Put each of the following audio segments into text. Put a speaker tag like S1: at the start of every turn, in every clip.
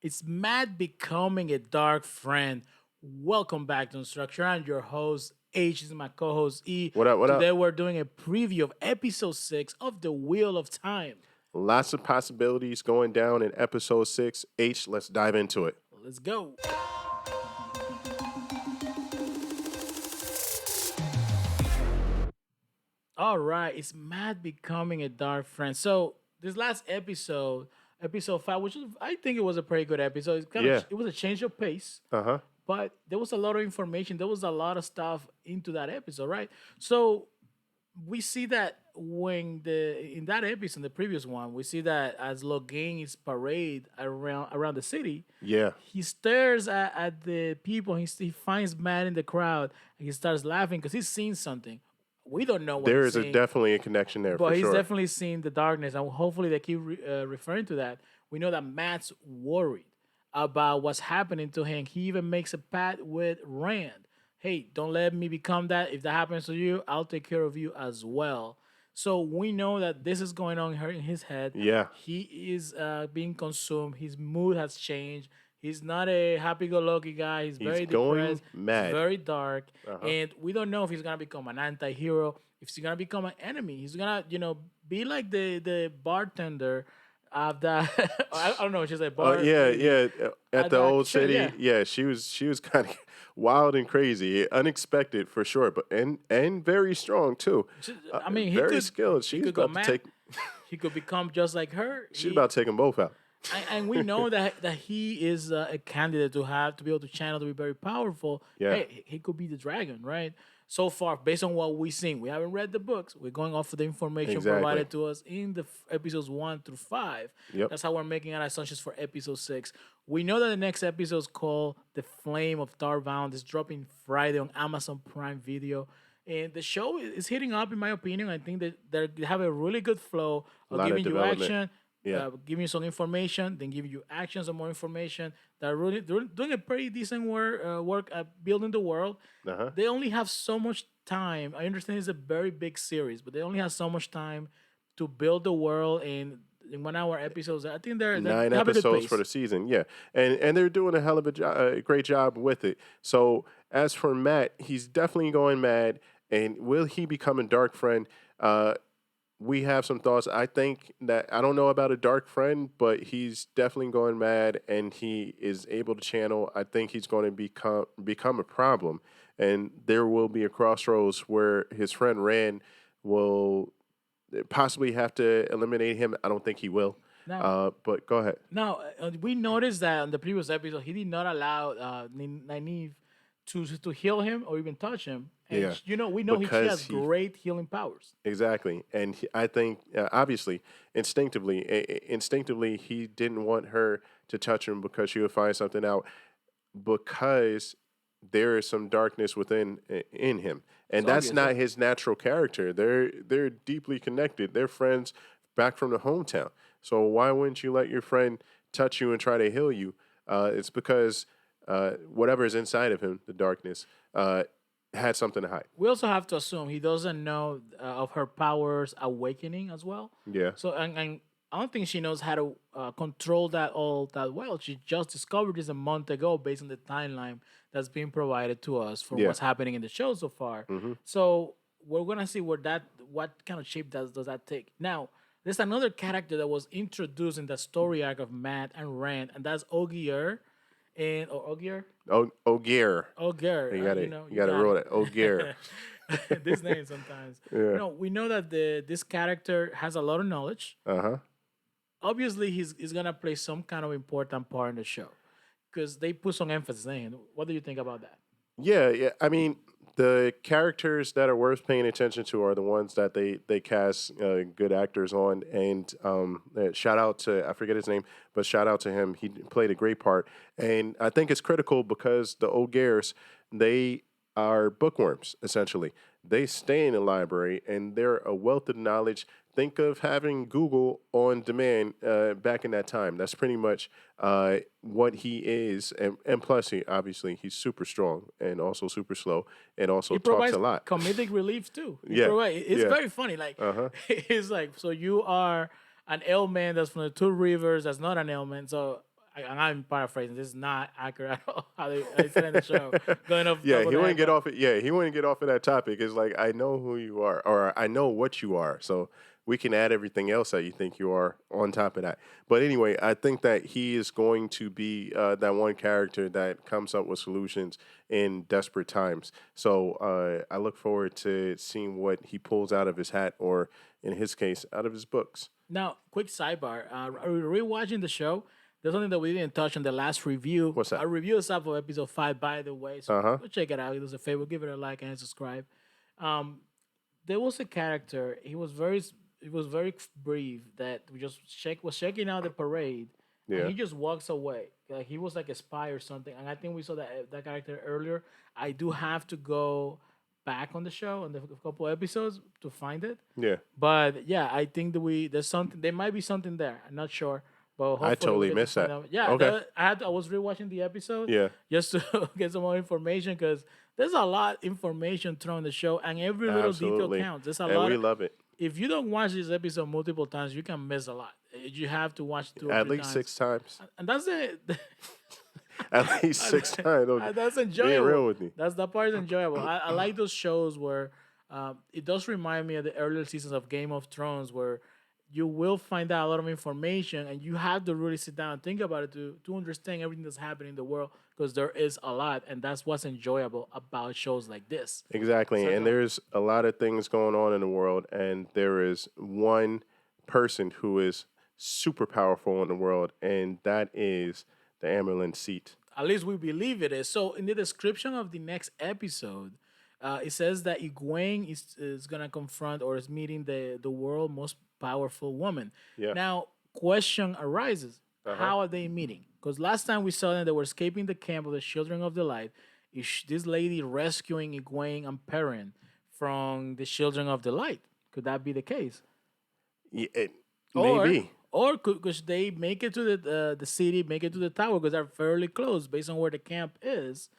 S1: It's Matt becoming a dark friend. Welcome back to Structure. I'm your host, H. This is my co host, E.
S2: What up? What
S1: Today
S2: up?
S1: we're doing a preview of episode 6 of The Wheel of Time.
S2: Lots of possibilities going down in episode 6. H, let's dive into it.
S1: Let's go. All right, it's Matt becoming a dark friend. So, this last episode, episode 5, which is, I think it was a pretty good episode.
S2: Yeah.
S1: It was a change of pace.
S2: Uh huh.
S1: But there was a lot of information. There was a lot of stuff into that episode, right? So we see that when the in that episode, the previous one, we see that as Logain is parade around the city,
S2: Yeah.
S1: he stares at the people. He finds Matt in the crowd and he starts laughing because he's seen something. We don't know what
S2: There
S1: he's
S2: is a
S1: seeing,
S2: definitely a connection there
S1: but
S2: for
S1: he's
S2: sure.
S1: definitely seen the darkness, and hopefully they keep referring to that. We know that Matt's worried about what's happening to him. He even makes a pact with Rand. Hey, don't let me become that. If that happens to you, I'll take care of you as well. So we know that this is going on in his head.
S2: Yeah.
S1: He is being consumed. His mood has changed. He's not a happy-go-lucky guy. He's
S2: He's
S1: very
S2: going
S1: depressed. It's
S2: mad.
S1: very dark,
S2: Uh huh.
S1: and we don't know if he's gonna become an anti-hero, if he's gonna become an enemy. He's gonna, be like the bartender of that. I don't know. She's a
S2: Oh
S1: bar
S2: yeah,
S1: lady
S2: yeah. At
S1: at
S2: the
S1: that
S2: old
S1: church.
S2: city,
S1: Yeah,
S2: yeah, she was kind of wild and crazy, unexpected for sure, but and very strong too.
S1: I mean,
S2: Very skilled.
S1: he
S2: She's
S1: could go
S2: about to
S1: mad.
S2: take.
S1: He could become just like her.
S2: She's about to take them both out.
S1: And we know that he is a candidate to be able to channel to be very powerful.
S2: Yeah.
S1: Hey, he could be the dragon, right? So far, based on what we've seen, we haven't read the books. We're going off of the information
S2: Exactly.
S1: provided to us in the episodes 1 through 5.
S2: Yep.
S1: That's how we're making our assumptions for episode 6. We know that the next episode is called "The Flame of Darbound." It's dropping Friday on Amazon Prime Video. And the show is hitting up, in my opinion. I think that they have a really good flow
S2: A
S1: of
S2: lot of
S1: giving you
S2: development.
S1: action,
S2: Yeah.
S1: giving you some information, then giving you actions and more information. They're really doing a pretty decent work at building the world.
S2: Uh huh.
S1: They only have so much time. I understand it's a very big series, but they only have so much time to build the world in 1 hour episodes. I think
S2: Nine
S1: they have a good
S2: episodes for
S1: pace.
S2: the season. Yeah, and they're doing a hell of a great job with it. So as for Matt, he's definitely going mad. And will he become a dark friend? We have some thoughts. I think that I don't know about a dark friend, but he's definitely going mad, and he is able to channel. I think he's going to become a problem, and there will be a crossroads where his friend Rand will possibly have to eliminate him. I don't think he will.
S1: Now,
S2: But go ahead.
S1: we noticed that on the previous episode, he did not allow Nynaeve to heal him or even touch him. And
S2: Yeah,
S1: we know she
S2: because
S1: has great healing powers.
S2: exactly, and I think obviously, instinctively, he didn't want her to touch him because she would find something out. Because there is some darkness within in him,
S1: It's
S2: and that's
S1: obvious, yeah.
S2: not his natural character. They're deeply connected. They're friends back from the hometown. So why wouldn't you let your friend touch you and try to heal you? It's because whatever is inside of him, the darkness, had something to hide.
S1: We also have to assume he doesn't know of her powers awakening as well.
S2: Yeah,
S1: So, and I don't think she knows how to control that all that well. She just discovered this a month ago based on the timeline that's being provided to us for
S2: yeah.
S1: what's happening in the show so far.
S2: Hmm.
S1: So we're gonna see what kind of shape does that take. Now, there's another character that was introduced in the story arc of Matt and Rand, and that's Ogier, and or Ogier,
S2: Ogier.
S1: Ogier.
S2: You got to
S1: You
S2: you got to
S1: got
S2: roll
S1: it.
S2: it. Ogier.
S1: This name sometimes.
S2: Yeah.
S1: We know that this character has a lot of knowledge.
S2: Uh huh.
S1: Obviously, he's gonna play some kind of important part in the show because they put some emphasis in him. What do you think about that?
S2: Yeah, yeah. I mean, the characters that are worth paying attention to are the ones that they cast good actors on. And shout out to I forget his name, but shout out to him. He played a great part, and I think it's critical because the Ogiers they are bookworms essentially. They stay in the library and they're a wealth of knowledge. Think of having Google on demand back in that time. That's pretty much what he is, and plus he obviously he's super strong and also super slow and also
S1: He
S2: talks
S1: provides
S2: a lot.
S1: comedic relief too.
S2: Yeah,
S1: It's
S2: yeah,
S1: very funny. Like
S2: uh-huh,
S1: it's like, so you are an ailment that's from the two rivers. That's not an ailment. So I'm paraphrasing. This is not accurate at all. How they said in the show. Going off the
S2: Yeah,
S1: top of
S2: he
S1: the
S2: wouldn't
S1: head,
S2: get
S1: but
S2: off it. Yeah, he wouldn't get off of that topic. It's like I know who you are, or I know what you are. So we can add everything else that you think you are on top of that. But anyway, I think that he is going to be that one character that comes up with solutions in desperate times. So I look forward to seeing what he pulls out of his hat, or in his case, out of his books.
S1: now, quick sidebar. Rewatching the show, there's something that we didn't touch on the last review.
S2: What's that?
S1: Our review is up for episode 5, by the way. So
S2: Uh huh.
S1: go check it out. Do us a favor, give it a like and subscribe. Um, there was a character. He was very brief that we just was checking out the parade, and
S2: Yeah.
S1: he just walks away. Like he was like a spy or something. And I think we saw that character earlier. I do have to go back on the show on the couple episodes to find it.
S2: Yeah.
S1: But yeah, I think that there's something. There might be something there. I'm not sure, but
S2: I
S1: hopefully we
S2: totally
S1: get to
S2: missed
S1: find
S2: that.
S1: out. Yeah,
S2: Okay.
S1: I was rewatching the episode
S2: Yeah.
S1: just to get some more information because there's a lot information thrown in the show and every little detail
S2: Absolutely.
S1: counts. There's a
S2: And
S1: lot.
S2: we love it.
S1: If you don't watch this episode multiple times, you can miss a lot. You have to watch two or
S2: At
S1: three
S2: least
S1: times.
S2: 6 times.
S1: And that's it.
S2: At least 6 times.
S1: That's
S2: Being
S1: enjoyable.
S2: real with me.
S1: That's that part is enjoyable. I like those shows where it does remind me of the earlier seasons of Game of Thrones, where you will find out a lot of information, and you have to really sit down and think about it to understand everything that's happening in the world, because there is a lot, and that's what's enjoyable about shows like this.
S2: Exactly.
S1: So
S2: And there's a lot of things going on in the world, and there is one person who is super powerful in the world, and that is the Amerlin seat.
S1: At least we believe it is. So in the description of the next episode, it says that Egwene is gonna confront or is meeting the world most powerful woman.
S2: Yeah.
S1: Now, question arises: how are they meeting? Because last time we saw them, they were escaping the camp of the Children of the Light. Is this lady rescuing Egwene and Perrin from the Children of the Light? Could that be the case?
S2: Yeah,
S1: Or,
S2: maybe.
S1: or could they make it to the city, make it to the tower because they're fairly close based on where the camp is,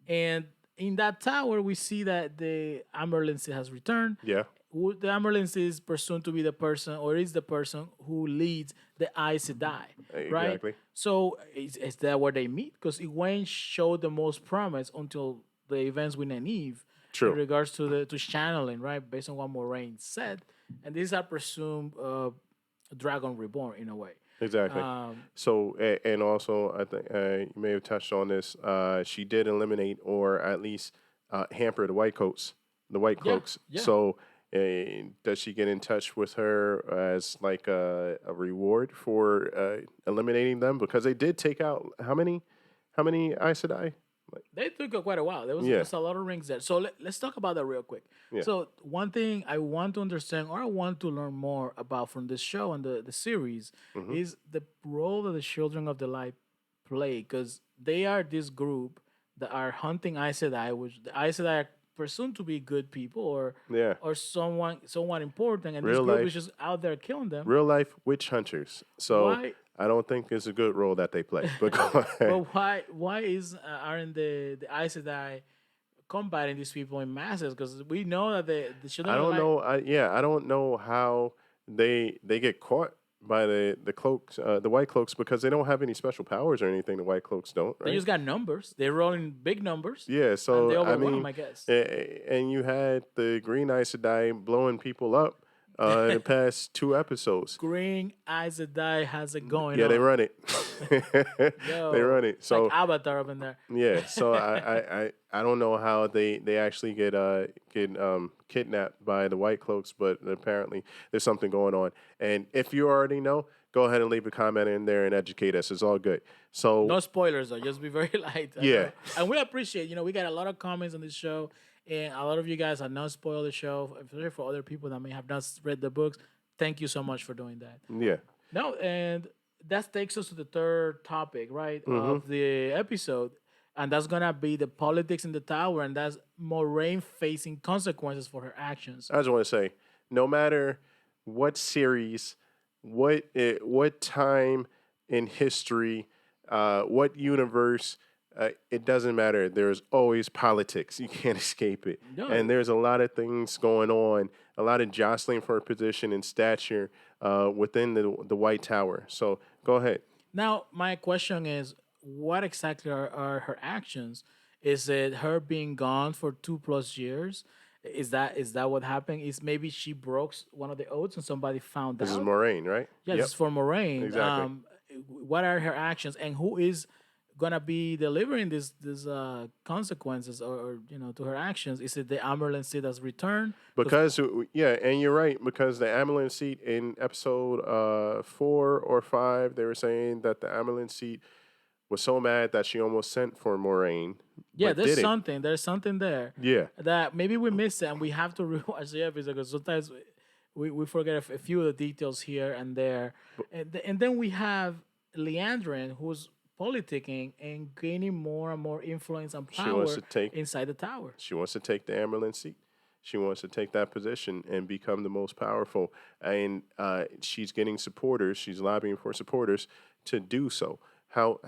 S1: and in that tower we see that the Amerlin has returned.
S2: Yeah.
S1: The Amerlin is presumed to be the person, or is the person who leads the Aes Sedai, right?
S2: Exactly.
S1: So is that where they meet? Because Egwene showed the most promise until the events with Nynaeve.
S2: True.
S1: In regards to to channeling, right, based on what Moraine said, and these are presumed Dragon Reborn in a way.
S2: Exactly. So, and also, I think you may have touched on this. She did eliminate, or at least hamper the white coats, the white cloaks.
S1: yeah.
S2: So, does she get in touch with her as like a reward for eliminating them? Because they did take out how many Aes Sedai?
S1: They took quite a while. There was
S2: Yeah.
S1: just a lot of rings there. So let's talk about that real quick.
S2: Yeah.
S1: So one thing I want to understand, or I want to learn more about from this show and the series,
S2: Mm-hmm.
S1: is the role that the Children of the Light play, because they are this group that are hunting Aes Sedai, which the Aes Sedai are presumed to be good people,
S2: Yeah.
S1: or someone important, and
S2: Real
S1: this group
S2: life.
S1: is just out there killing them.
S2: Real life witch hunters. So
S1: Why?
S2: I don't think it's a good role that they play. But go ahead.
S1: But why aren't the Aes Sedai combating these people in masses? Because we know that the Children
S2: I
S1: of the
S2: don't
S1: Light,
S2: know. I don't know how they get caught by the cloaks, the white cloaks, because they don't have any special powers or anything. The white cloaks don't,
S1: they
S2: right?
S1: just got numbers. They're rolling big numbers.
S2: Yeah.
S1: And
S2: So
S1: they
S2: I
S1: overwhelm,
S2: mean,
S1: I guess.
S2: and you had the Green Aes Sedai blowing people up in the past 2 episodes.
S1: Green Aes Sedai has it going
S2: Yeah,
S1: on.
S2: they run it.
S1: Yo,
S2: They run it.
S1: it's
S2: So
S1: like Avatar up in there.
S2: yeah, so I don't know how they actually get kidnapped by the white cloaks, but apparently there's something going on. And if you already know, go ahead and leave a comment in there and educate us. It's all good. So
S1: No spoilers though. Just be very light.
S2: Yeah.
S1: And we appreciate. We got a lot of comments on this show, and a lot of you guys have not spoiled the show, especially for other people that may have not read the books. Thank you so much for doing that.
S2: yeah,
S1: No, and that takes us to the third topic, right,
S2: Mm-hmm.
S1: of the episode, and that's gonna be the politics in the tower, and that's Moraine facing consequences for her actions.
S2: I just want to say, no matter what series, what time in history, what universe. It doesn't matter. There's always politics. You can't escape it.
S1: No.
S2: And there's a lot of things going on, a lot of jostling for position and stature within the White Tower. So go ahead.
S1: Now, my question is, what exactly are her actions? Is it her being gone for 2+ years? Is that what happened? Is maybe she broke one of the oaths and somebody found
S2: This is
S1: out?
S2: Moraine, right?
S1: Yeah, this
S2: Yep,
S1: is for Moraine.
S2: exactly.
S1: What are her actions, and who is gonna be delivering these consequences or to her actions? Is it the Amerlin Seed that's returned? Because
S2: Because yeah, and you're right. Because the Amelin seat in episode 4 or 5, they were saying that the Amelin seat was so mad that she almost sent for Moraine,
S1: yeah,
S2: but
S1: there's
S2: didn't.
S1: something. There's something there
S2: Yeah,
S1: that maybe we missed it, and we have to rewatch the episode because sometimes we forget a few of the details here and there, and then we have Leandrin who's politicking and gaining more and more influence and
S2: she wants
S1: power
S2: to take
S1: inside the tower.
S2: she wants to take the Amelin seat. She wants to take that position and become the most powerful. And she's getting supporters. She's lobbying for supporters to do so. How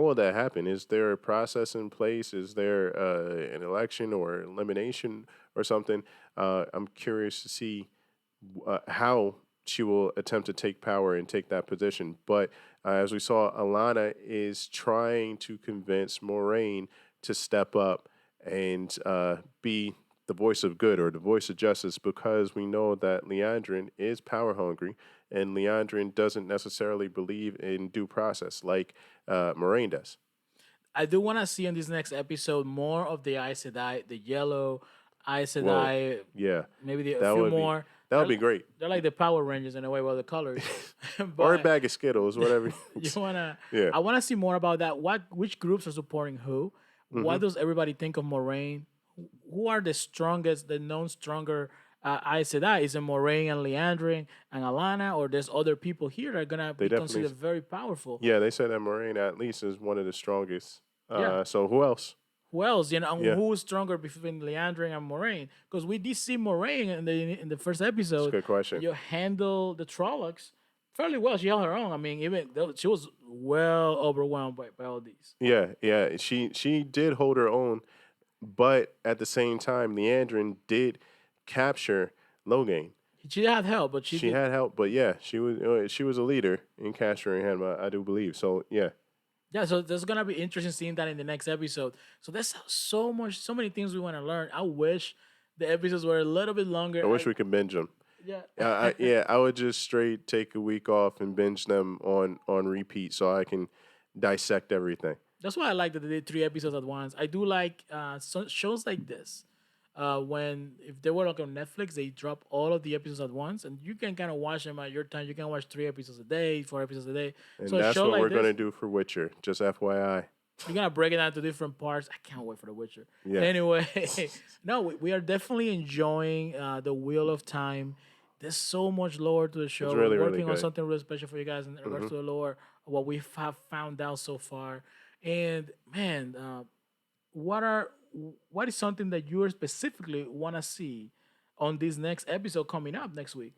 S2: will that happen? Is there a process in place? Is there an election or elimination or something? I'm curious to see how she will attempt to take power and take that position. But as we saw, Alana is trying to convince Moraine to step up and be the voice of good or the voice of justice because we know that Leandrin is power hungry and Leandrin doesn't necessarily believe in due process like Moraine does.
S1: I do want to see in this next episode more of the Aes Sedai, the yellow Aes
S2: Whoa,
S1: Sedai,
S2: yeah,
S1: maybe a
S2: that
S1: few
S2: would be
S1: more.
S2: that would
S1: They're,
S2: be great.
S1: they're like the Power Rangers in a way, well, the colors.
S2: Or a
S1: But
S2: bag of Skittles, whatever.
S1: you wanna,
S2: Yeah.
S1: I want to see more about that. Which groups are supporting who?
S2: Mm-hmm.
S1: What does everybody think of Moraine? Who are the strongest, the known stronger Aes Sedai? Is it Moraine and Leandrin and Alana, or there's other people here that are gonna
S2: They
S1: be
S2: definitely,
S1: considered very powerful?
S2: yeah, they said that Moraine at least is one of the strongest.
S1: Yeah.
S2: So who else?
S1: Who else? And
S2: Yeah,
S1: who's stronger between Leandrin and Moraine? Because we did see Moraine in the first
S2: it's a
S1: episode.
S2: good question.
S1: You handle the Trollocs fairly well. She held her own. I mean, even though she was well overwhelmed by all these.
S2: Yeah, yeah, she did hold her own, but at the same time, Leandrin did capture Logain.
S1: She had help, but she
S2: She
S1: did.
S2: had help, but yeah, she was a leader in capturing him. I do believe so. Yeah,
S1: Yeah, so there's gonna be interesting seeing that in the next episode. So there's so many things we want to learn. I wish the episodes were a little bit
S2: I
S1: longer.
S2: wish we could binge them.
S1: Yeah.
S2: Yeah, I would just straight take a week off and binge them on repeat so I can dissect everything.
S1: That's why I like that they did 3 episodes at once. I do like shows like this. When if they were like on Netflix, they drop all of the episodes at once, and you can kind of watch them at your time. You can watch 3 episodes a day, 4 episodes a day. So
S2: And
S1: a
S2: that's
S1: show
S2: what
S1: like
S2: we're
S1: this,
S2: gonna do for Witcher. Just FYI.
S1: you're gonna break it down to different parts. I can't wait for The Witcher.
S2: Yeah,
S1: Anyway, no, we are definitely enjoying the Wheel of Time. There's so much lore to the show.
S2: it's
S1: We're
S2: really really
S1: working on
S2: good.
S1: something really special for you guys in regards to the lore, what we have found out so far. And man, what are what is something that you specifically want to see on this next episode coming up next week?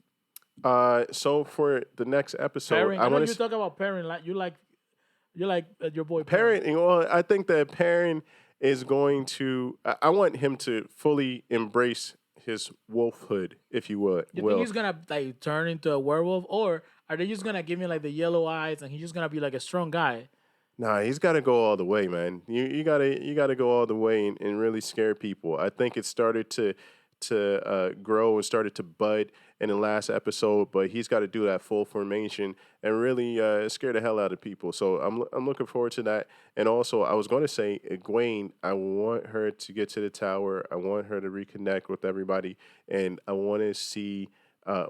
S2: So for the next episode,
S1: Pairing.
S2: I
S1: I know
S2: want
S1: you
S2: to
S1: talk about pairing. Like you like your boy Perrin.
S2: Parent. Well, I think that Perrin is going to. I want him to fully embrace his wolfhood, if you would.
S1: You think
S2: Will
S1: he's gonna like turn into a werewolf, or are they just gonna give him like the yellow eyes and he's just gonna be like a strong guy?
S2: Nah, he's got to go all the way, man. You gotta go all the way and really scare people. I think it started to grow and started to bud in the last episode, but he's got to do that full formation and really scare the hell out of people. So I'm looking forward to that. And also, I was going to say, Egwene, I want her to get to the tower. I want her to reconnect with everybody, and I want to see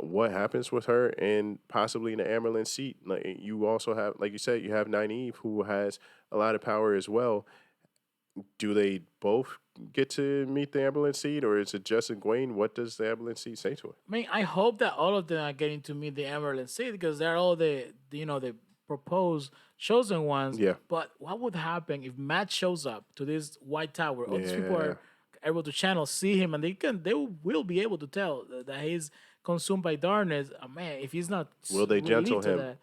S2: what happens with her and possibly in the Amerlin seat. Like you also have, like you said, you have Nynaeve who has a lot of power as well. Do they both get to meet the ambulance seat, or is it just Egwene? What does the ambulance seat say to her?
S1: I mean, I hope that all of them are getting to meet the Emerald City because they're all the proposed chosen ones.
S2: Yeah,
S1: But what would happen if Matt shows up to this White Tower? All these people
S2: yeah.
S1: are able to channel, see him, and they will be able to tell that he's consumed by darkness. Man, if he's not
S2: Will they gentle
S1: relieved to
S2: him?
S1: that,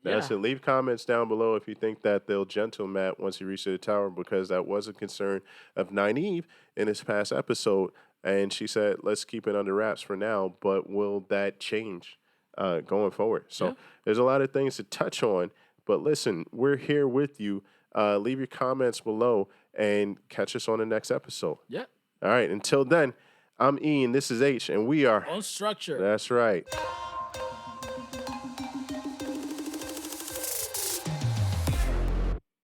S2: That's
S1: yeah.
S2: it. Leave comments down below if you think that they'll gentle Matt once he reaches the tower, because that was a concern of Nynaeve in this past episode. And she said, let's keep it under wraps for now, but will that change going forward?
S1: Yeah.
S2: So there's a lot of things to touch on, But listen, we're here with you. Leave your comments below and catch us on the next episode.
S1: Yeah.
S2: All right. Until then, I'm Ian. This is H, and we are
S1: On structure.
S2: That's right.